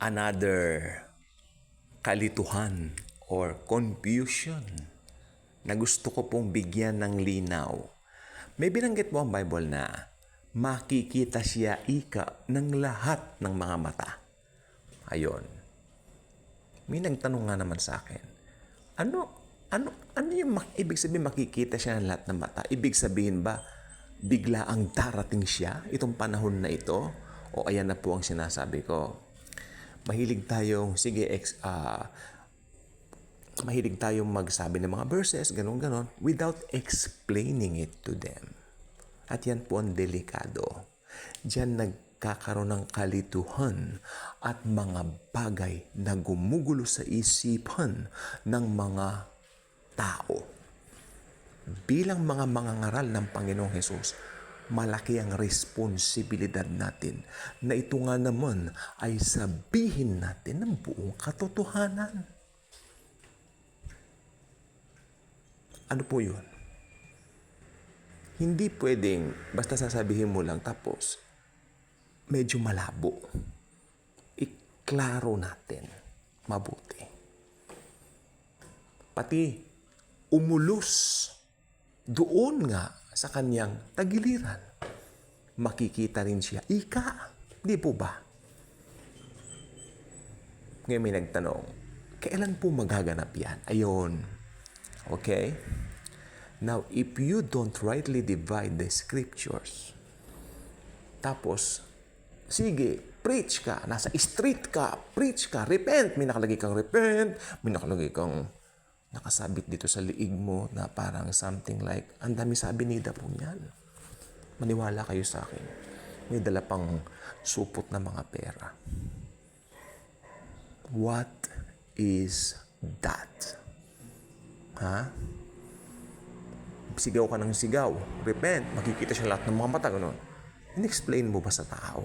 another kalituhan or confusion na gusto ko pong bigyan ng linaw. May binanggit po ang Bible na makikita siya ika ng lahat ng mga mata. Ayon. May nagtanong nga naman sa akin, ano yung ibig sabihin makikita siya ng lahat ng mata? Ibig sabihin ba bigla ang darating siya itong panahon na ito? O ayan na po ang sinasabi ko. Mahilig tayong, mahilig tayong magsabi ng mga verses, ganon-ganon, without explaining it to them. At yan po ang delikado. Diyan nagkakaroon ng kalituhan at mga bagay na gumugulo sa isipan ng mga tao. Bilang mga mangangaral ng Panginoong Hesus, malaki ang responsibilidad natin na ito nga naman ay sabihin natin ng buong katotohanan. Ano po yun? Hindi pwedeng basta sasabihin mo lang tapos medyo malabo. Iklaro natin mabuti. Pati umulus doon nga sa kanyang tagiliran. Makikita rin siya. Ika, di po ba? Ngayon may nagtanong, kailan po magaganap yan? Ayon. Okay? Now, if you don't rightly divide the scriptures, tapos, sige, preach ka, nasa street ka, preach ka, repent. May nakalagay kang repent, may nakalagay kang nakasabit dito sa liig mo na parang something like, ang dami sabi nida po niyan. Maniwala kayo sa akin. May dala pang supot na mga pera. What is that? Ha? Sigaw ka ng sigaw. Repent. Makikita siya lahat ng mga mata. Ganun. In-explain mo ba sa tao?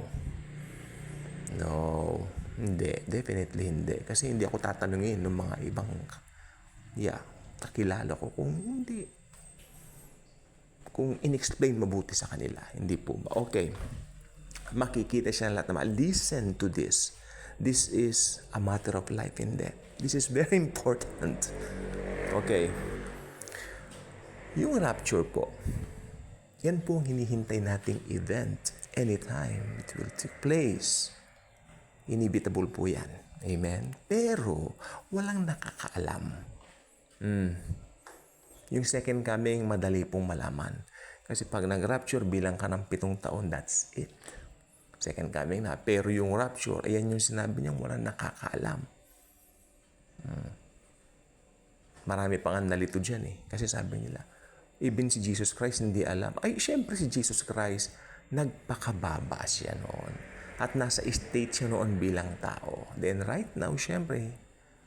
No. Hindi. Definitely hindi. Kasi hindi ako tatanungin ng mga ibang kakilala ko kung hindi. Kung in-explain mabuti sa kanila. Hindi po ba? Okay. Makikita siya lahat naman. Listen to this. This is a matter of life and death. This is very important. Okay. Yung rapture po, yan po ang hinihintay nating event. Anytime it will take place. Inevitable po yan. Amen? Pero, walang nakakaalam. Yung second coming, madali pong malaman. Kasi pag nag-rapture, bilang ka ng 7 taon, that's it. Second coming na. Pero yung rapture, ayan yung sinabi niya, walang nakakaalam. Marami pang nalito dyan eh. Kasi sabi nila, even si Jesus Christ hindi alam. Ay, syempre si Jesus Christ, nagpakababa siya noon. At nasa state siya noon bilang tao. Then right now, syempre,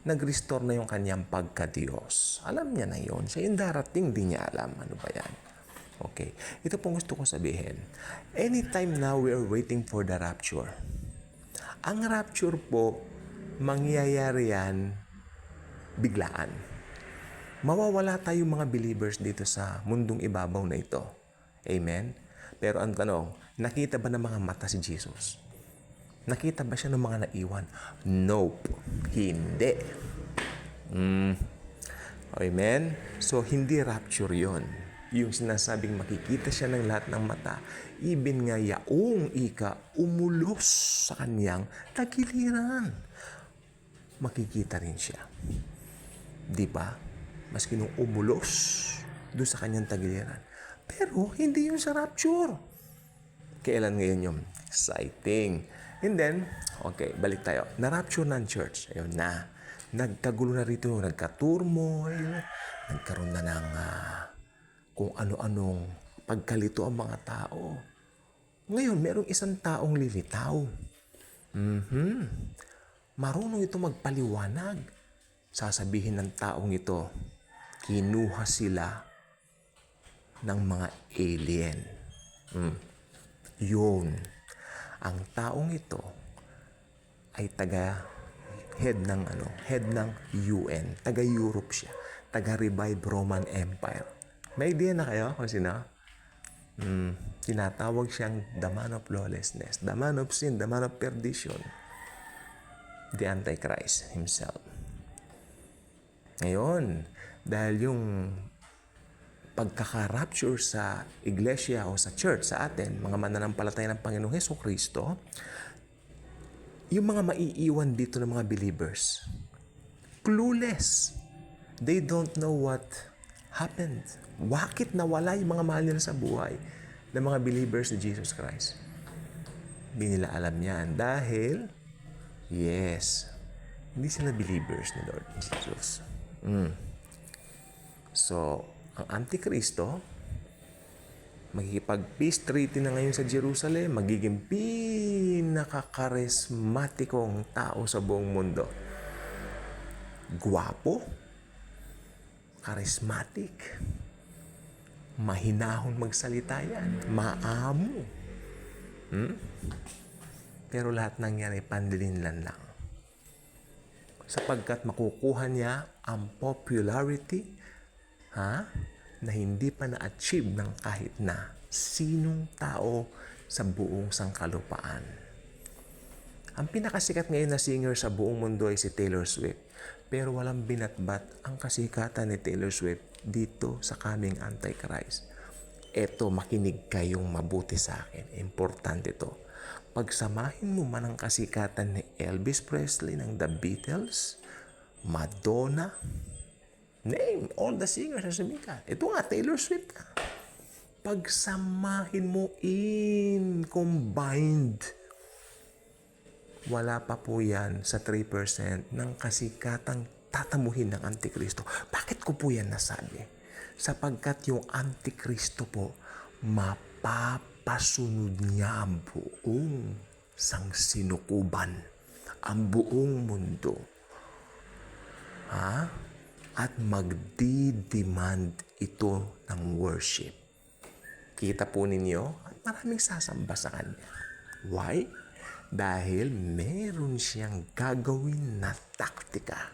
nag-restore na yung kanyang pagka-Diyos. Alam niya na yun. Siya yung darating, di niya alam. Ano ba yan? Okay. Ito pong gusto ko sabihin. Anytime now we are waiting for the rapture. Ang rapture po, mangyayari yan biglaan. Mawawala tayong mga believers dito sa mundong ibabaw na ito. Amen? Pero ang tanong, nakita ba ng mga mata si Jesus? Nakita ba siya ng mga naiwan? Nope. Hindi. Amen? So, hindi rapture yon. Yung sinasabing makikita siya ng lahat ng mata, even nga yaong umulos sa kanyang tagiliran. Makikita rin siya. Di ba? Maski nung umulos doon sa kanyang tagiliran. Pero, hindi yun sa rapture. Kailan ngayon yung exciting? And then, okay, balik tayo. Na-rapture ng church. Ayun na. Nagkagulo na rito, nagka-turmoil, nagkaroon na ng kung ano-anong pagkalito ang mga tao. Ngayon, merong isang taong lilitaw. Marunong ito magpaliwanag. Sasabihin ng taong ito, kinuha sila ng mga alien. Yun. Ang taong ito ay head ng UN. Taga-Europe siya. Taga-Revive Roman Empire. May idea na kayo kung sino? Tinatawag siyang the man of lawlessness, the man of sin, the man of perdition. the Antichrist himself. Ngayon, dahil yung pagkaka-rapture sa iglesia o sa church sa atin, mga mananampalataya ng Panginoong Hesukristo, yung mga maiiwan dito ng mga believers, clueless. They don't know what happened. Bakit nawala yung mga mahal nila sa buhay ng mga believers ni Jesus Christ? Hindi nila alam yan dahil, yes, hindi sila believers ni Lord Jesus. So, ang Antikristo, magkikipag-peace treaty na ngayon sa Jerusalem, magiging pinakakarismatikong tao sa buong mundo. Guwapo, charismatic, mahinahon magsalita yan, maamo. Pero lahat ng yan ay panlilinlan lang. Sapagkat makukuha niya ang popularity na hindi pa na-achieve ng kahit na sinong tao sa buong sangkalupaan. Ang pinakasikat ngayon na singer sa buong mundo ay si Taylor Swift. Pero walang binatbat ang kasikatan ni Taylor Swift dito sa coming Antichrist. Eto, makinig kayong mabuti sa akin. Importante ito. Pagsamahin mo man ang kasikatan ni Elvis Presley ng The Beatles, Madonna, name all the singers na sumikat. Ito nga, Taylor Swift ka. Pagsamahin mo combined, wala pa po yan sa 3% ng kasikatang tatamuhin ng Antikristo. Bakit ko po yan nasabi? Sapagkat yung Antikristo po, mapapasunod niya ang buong sangsinukuban, ang buong mundo. At magdi-demand ito ng worship. Kita po ninyo, at maraming sasamba sa kanya. Why? Dahil meron siyang gagawin na taktika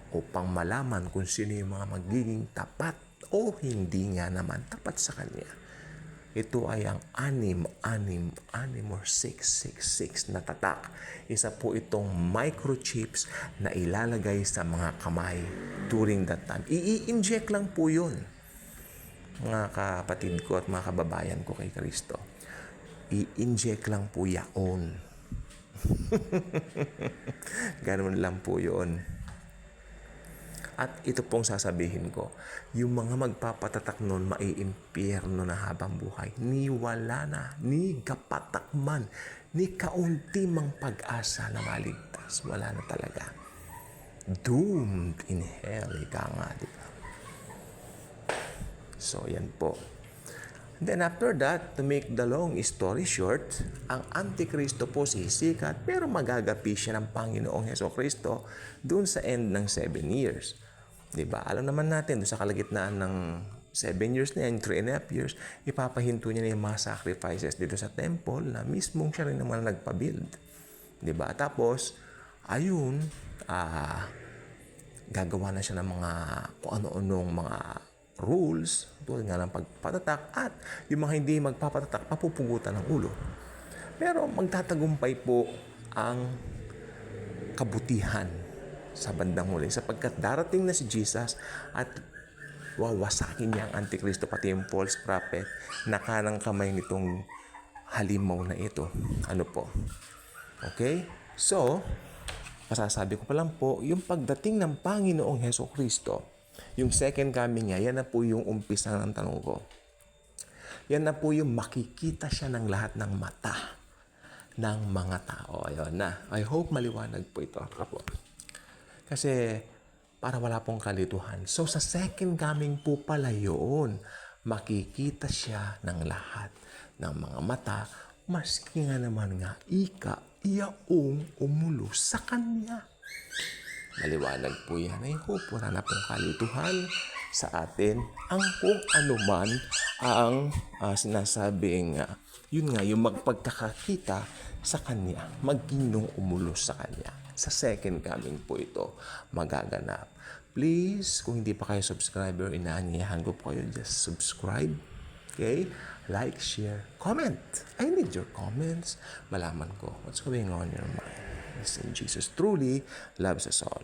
upang malaman kung sino yung mga magiging tapat o hindi nga naman tapat sa kanya. Ito ay ang 666 or 666 na tatak. Isa po itong microchips na ilalagay sa mga kamay during that time. I-inject lang po yun, mga kapatid ko at mga kababayan ko kay Kristo. I-inject lang po yaon. Ganun lang po yun. At ito pong sasabihin ko, yung mga magpapatatak nun, maiimpyerno na habang buhay. Ni wala na, ni kapatakman, ni kaunti mang pag-asa na maligtas. Wala na talaga. Doomed in hell, ika nga, diba? So, yan po. Then after that, to make the long story short, ang Antikristo po sisikat pero magagapi siya ng Panginoong Hesukristo doon sa end ng 7 years. Diba? Alam naman natin, doon sa kalagitnaan ng 7 years na yan, 3.5 years, ipapahinto niya na yung mga sacrifices dito sa temple na mismong siya rin naman nagpa-build. Diba? Tapos, ayun, gagawa na siya ng mga kung ano-anong mga rules, tulad nga ng pagpatatak, at yung mga hindi magpapatatak, papupugutan ng ulo. Pero magtatagumpay po ang kabutihan sa bandang huli, sapagkat darating na si Jesus at wawasakin niya ang Antikristo, pati yung false prophet na kanang kamay nitong halimaw na ito. Ano po? Okay? So, masasabi ko pa lang po, yung pagdating ng Panginoong Hesukristo, yung second coming niya, yan na po yung umpisa ng tanong ko. Yan na po yung makikita siya ng lahat ng mata ng mga tao. Ayun na. I hope maliwanag po ito. Apo. Kasi para wala pong kalituhan. So sa second coming po pala yun, makikita siya ng lahat ng mga mata, maski nga naman nga iyaong umulo sa kanya. Maliwanag po yan. I hope wala na pong kalituhan sa atin ang kung anuman ang sinasabing yun nga, yung magpagkakakita sa kanya, maging umulo sa kanya. Sa second coming po ito magaganap. Please, kung hindi pa kayo subscriber, inaanyayahan ko po kayo, just subscribe. Okay? Like, share, comment. I need your comments. Malaman ko what's going on in your mind. Christ. And Jesus truly loves us all.